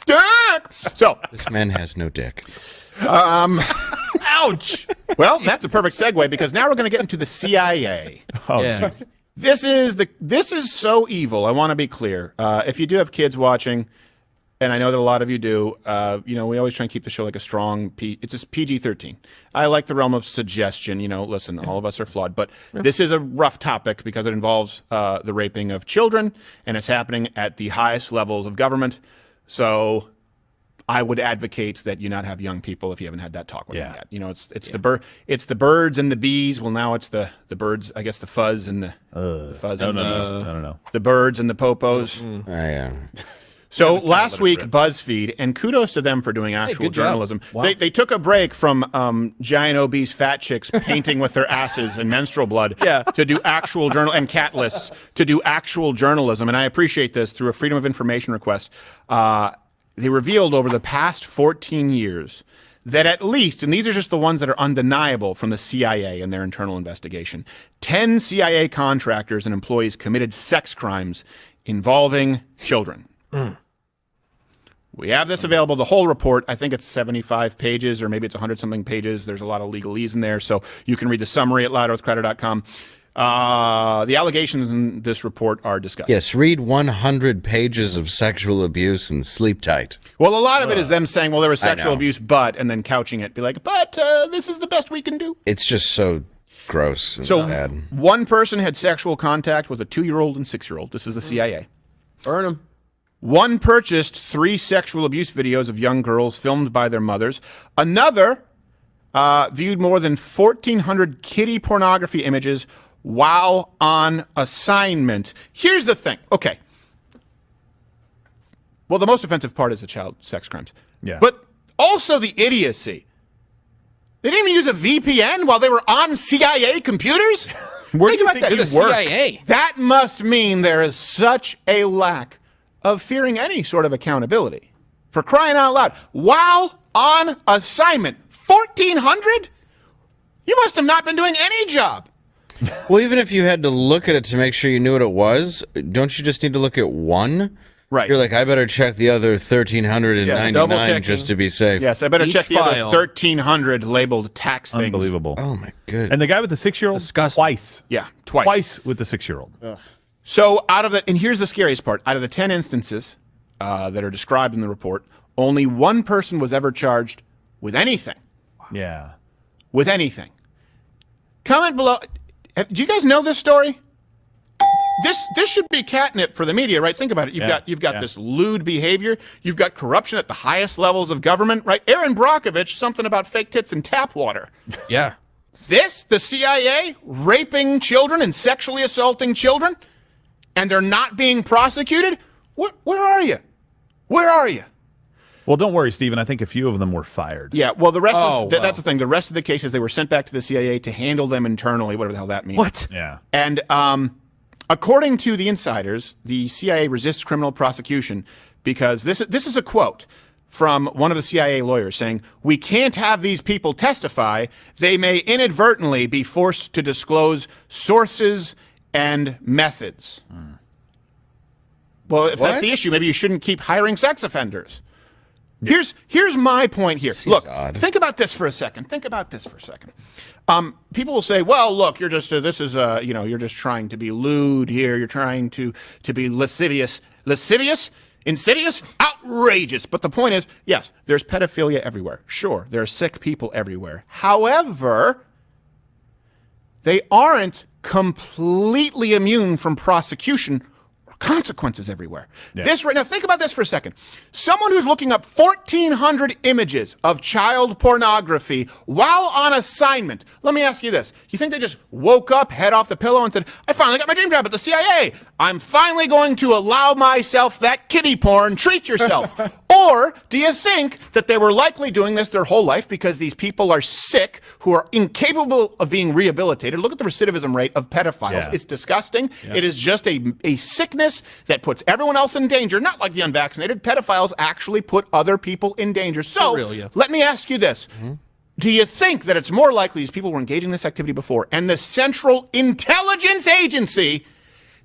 Dick! So, This man has no dick. ouch. Well, that's a perfect segue because now we're going to get into the CIA. Geez. This is so evil. I want to be clear. If you do have kids watching, and I know that a lot of you do, we always try and keep the show like a strong it's just PG-13. I like the realm of suggestion. Listen, all of us are flawed, but this is a rough topic because it involves the raping of children, and it's happening at the highest levels of government. So I would advocate that you not have young people if you haven't had that talk with them yet. It's the birds and the bees. Well, now it's the birds. I guess the fuzz and the fuzz and the bees. No. The birds and the popos. So last week, BuzzFeed, and kudos to them for doing actual journalism. Wow. They took a break from giant obese fat chicks painting with their asses and menstrual blood to do actual and cat lists to do actual journalism. And I appreciate this through a Freedom of Information request. They revealed over the past 14 years that at least, and these are just the ones that are undeniable from the CIA and their internal investigation, 10 CIA contractors and employees committed sex crimes involving children. We have this available, the whole report. I think it's 75 pages or maybe it's 100-something pages. There's a lot of legalese in there, so you can read the summary at loudearthcrowder.com. The allegations in this report are disgusting. Yes, read 100 pages of sexual abuse and sleep tight. Well, a lot of it is them saying, well, there was sexual abuse, and then couching it, be like, but this is the best we can do. It's just so gross and sad. One person had sexual contact with a 2-year-old and 6-year-old. This is the CIA. Burn them. One purchased 3 sexual abuse videos of young girls filmed by their mothers. Another viewed more than 1,400 kiddie pornography images while on assignment. Here's the thing. Okay. Well, the most offensive part is the child sex crimes. Yeah. But also the idiocy. They didn't even use a VPN while they were on CIA computers? Where do you about think that. you The work? CIA. That must mean there is such a lack of fearing any sort of accountability. For crying out loud. While on assignment. 1,400? You must have not been doing any job. Well, even if you had to look at it to make sure you knew what it was, don't you just need to look at one? Right. You're like, I better check the other 1,399 double-checking. just to be safe. Yes, I better Each check the other file. 1,300 labeled tax things. Unbelievable. Oh, my goodness. And the guy with the 6-year-old? Disgusting. Twice. Yeah, twice. Twice with the 6-year-old. So and here's the scariest part. Out of the 10 instances that are described in the report, only one person was ever charged with anything. Yeah. With anything. Comment below. Do you guys know this story? This should be catnip for the media, right? Think about it. You've got this lewd behavior. You've got corruption at the highest levels of government, right? Aaron Brockovich, something about fake tits and tap water. Yeah. The CIA, raping children and sexually assaulting children, and they're not being prosecuted? Where are you? Where are you? Well, don't worry, Stephen. I think a few of them were fired. Yeah, well, the rest that's the thing. The rest of the cases, they were sent back to the CIA to handle them internally, whatever the hell that means. What? Yeah. And according to the insiders, the CIA resists criminal prosecution because this is a quote from one of the CIA lawyers saying, "We can't have these people testify. They may inadvertently be forced to disclose sources and methods." Well, if that's the issue, maybe you shouldn't keep hiring sex offenders. Here's my point here. Look, think about this for a second. People will say, "Well, look, you're just you're just trying to be lewd here. You're trying to be lascivious, insidious, outrageous." But the point is, yes, there's pedophilia everywhere. Sure, there are sick people everywhere. However, they aren't completely immune from prosecution consequences everywhere. Yeah. Now think about this for a second. Someone who's looking up 1,400 images of child pornography while on assignment. Let me ask you this. You think they just woke up, head off the pillow, and said, "I finally got my dream job at the CIA. I'm finally going to allow myself that kiddie porn. Treat yourself." Or do you think that they were likely doing this their whole life because these people are sick, who are incapable of being rehabilitated? Look at the recidivism rate of pedophiles. Yeah. It's disgusting. Yeah. It is just a sickness that puts everyone else in danger, not like the unvaccinated. Pedophiles actually put other people in danger. So let me ask you this. Mm-hmm. Do you think that it's more likely these people were engaging in this activity before and the Central Intelligence Agency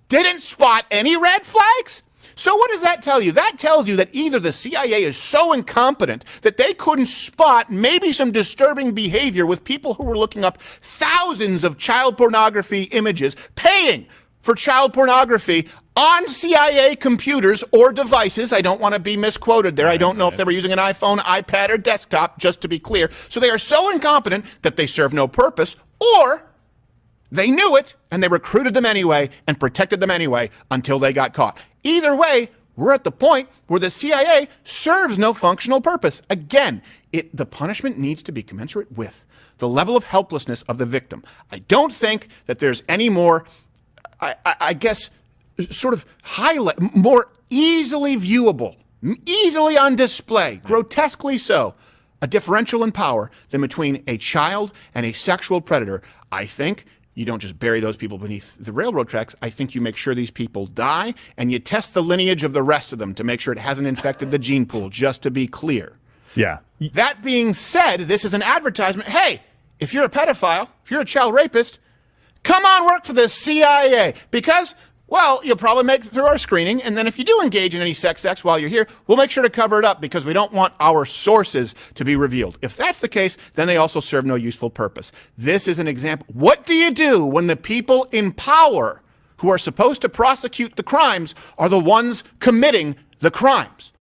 didn't spot any red flags? So what does that tell you? That tells you that either the CIA is so incompetent that they couldn't spot maybe some disturbing behavior with people who were looking up thousands of child pornography images, paying for child pornography on CIA computers or devices. I don't want to be misquoted there. I don't know if they were using an iPhone, iPad, or desktop, just to be clear. So they are so incompetent that they serve no purpose, or they knew it and they recruited them anyway and protected them anyway until they got caught. Either way, we're at the point where the CIA serves no functional purpose. Again, the punishment needs to be commensurate with the level of helplessness of the victim. I don't think that there's any more, I guess, sort of more easily viewable, easily on display, grotesquely so, a differential in power than between a child and a sexual predator. I think you don't just bury those people beneath the railroad tracks. I think you make sure these people die, and you test the lineage of the rest of them to make sure it hasn't infected the gene pool, just to be clear. Yeah. That being said, this is an advertisement. Hey, if you're a pedophile, if you're a child rapist, come on, work for the CIA. Because, well, you'll probably make it through our screening, and then if you do engage in any sex acts while you're here, we'll make sure to cover it up because we don't want our sources to be revealed. If that's the case, then they also serve no useful purpose. This is an example. What do you do when the people in power who are supposed to prosecute the crimes are the ones committing the crimes?